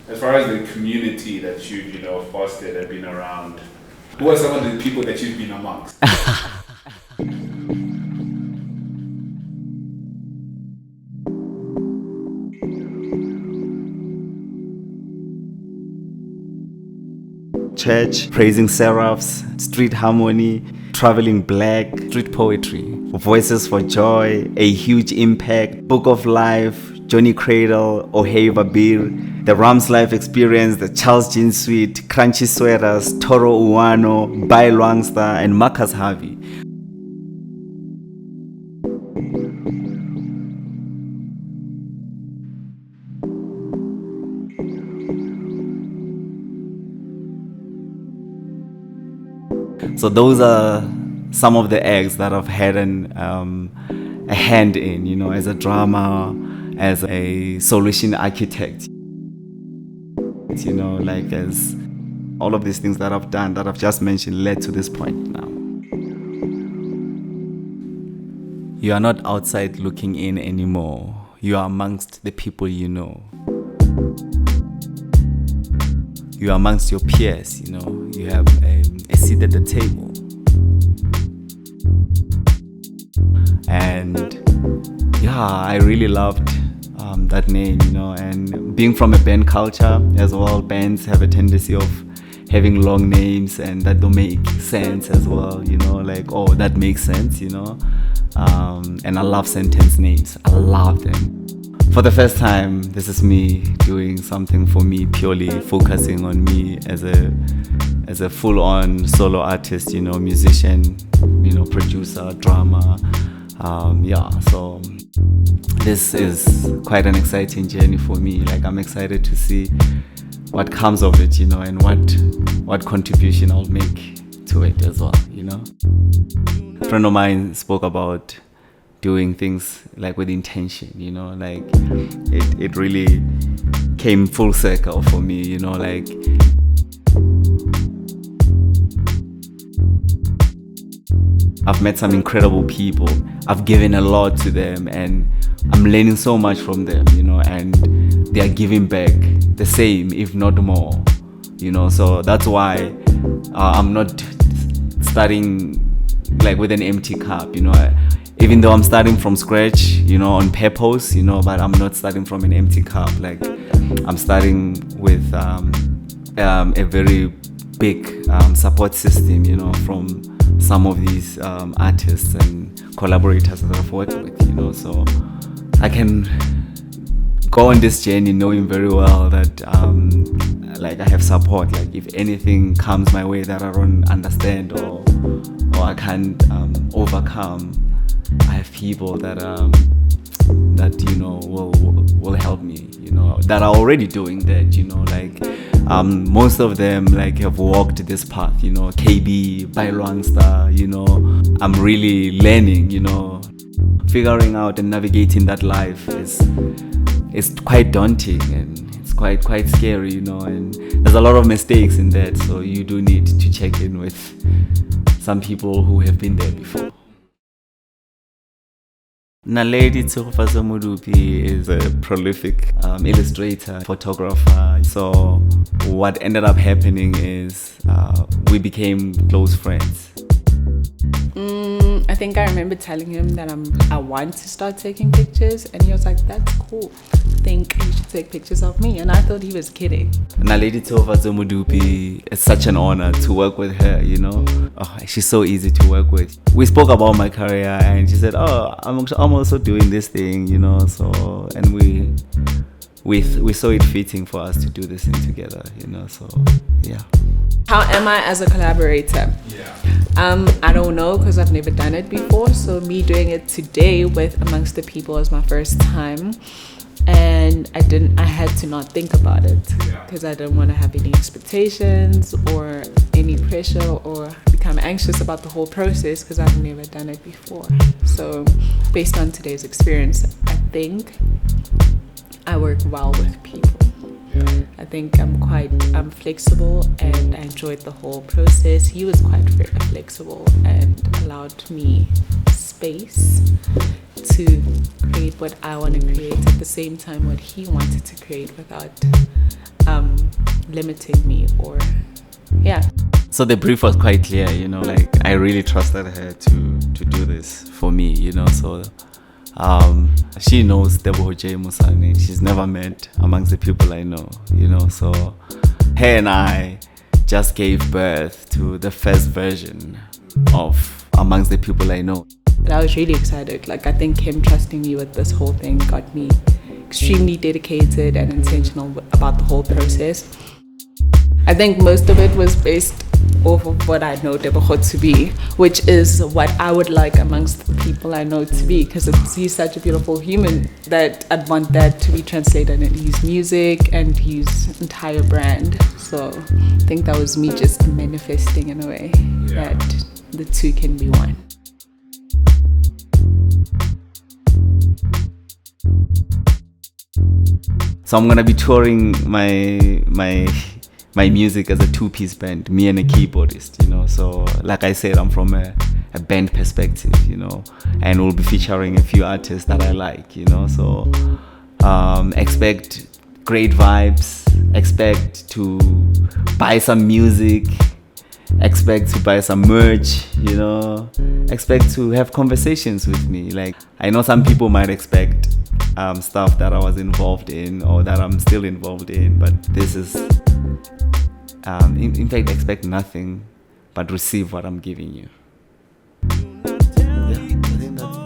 As far as the community that you know, fostered and been around, who are some of the people that you've been amongst? Church, praising seraphs, street harmony, traveling black, street poetry, voices for joy, a huge impact, Book of Life, Johnny Cradle, Oheva Beer, the Rams Life Experience, the Charles Jean Suite, Crunchy Sweaters, Toro Uano, ByLwansta, and Marcus Harvey. So those are some of the acts that I've had a hand in, you know, as a drummer, as a solution architect, you know, like as all of these things that I've done, that I've just mentioned, led to this point now. You are not outside looking in anymore. You are amongst the people you know. You are amongst your peers, you know. You have a seat at the table. And yeah, I really loved that name, you know, and being from a band culture as well, bands have a tendency of having long names and that don't make sense as well, you know, like, oh, that makes sense, you know. And I love sentence names. I love them. For the first time, this is me doing something for me, purely focusing on me as a full-on solo artist, you know, musician, you know, producer, drummer. So this is quite an exciting journey for me. Like, I'm excited to see what comes of it, you know, and what contribution I'll make to it as well, you know. A friend of mine spoke about doing things like with intention, you know, like it really came full circle for me, you know, like I've met some incredible people. I've given a lot to them and I'm learning so much from them, you know, and they are giving back the same, if not more, you know. So that's why I'm not starting like with an empty cup, you know. Even though I'm starting from scratch, you know, on purpose, you know, but I'm not starting from an empty cup. Like, I'm starting with a very big support system, you know, from some of these artists and collaborators that I've worked with, you know. So I can go on this journey knowing very well that like I have support. Like, if anything comes my way that I don't understand or I can't overcome, I have people that you know will help me, you know, that are already doing that, you know, like most of them like have walked this path, you know. KB, ByLwansta, you know, I'm really learning, you know, figuring out and navigating that life is quite daunting and it's quite scary, you know, and there's a lot of mistakes in that, so you do need to check in with some people who have been there before. Naledi Tshegofatso Modupi is a prolific illustrator, photographer. So what ended up happening is we became close friends. I think I remember telling him that I want to start taking pictures, and he was like, that's cool. I think you should take pictures of me. And I thought he was kidding. Naledi Tshegofatso Modupi, it's such an honor to work with her, you know. Oh, she's so easy to work with. We spoke about my career and she said, oh, I'm also doing this thing, you know. So, and we saw it fitting for us to do this thing together, you know. So, yeah. How am I as a collaborator? Yeah. I don't know, because I've never done it before. So me doing it today with amongst the people is my first time, and I had to not think about it because I didn't want to have any expectations or any pressure or become anxious about the whole process because I've never done it before. So based on today's experience, I think I work well with people. I think I'm flexible, and I enjoyed the whole process. He was quite flexible and allowed me space to create what I want to create, at the same time what he wanted to create, without limiting me, or yeah. So the brief was quite clear, like I really trusted her to do this for me, so she knows Tebogo J Mosane. She's never met amongst the people I know, so her and I just gave birth to the first version of amongst the people I know. But I was really excited. Like, I think him trusting me with this whole thing got me extremely dedicated and intentional about the whole process. I think most of it was based off of what I know Tebogo to be, which is what I would like amongst the people I know to be, because he's such a beautiful human that I'd want that to be translated in his music and his entire brand. So I think that was me just manifesting in a way that the two can be one. So I'm gonna be touring my music as a two-piece band, me and a keyboardist, So like I said, I'm from a band perspective, and we'll be featuring a few artists that I like, So expect great vibes, expect to buy some music, expect to buy some merch, expect to have conversations with me. Like, I know some people might expect stuff that I was involved in or that I'm still involved in, but this is in fact, expect nothing but receive what I'm giving you. Yeah, I think that's it.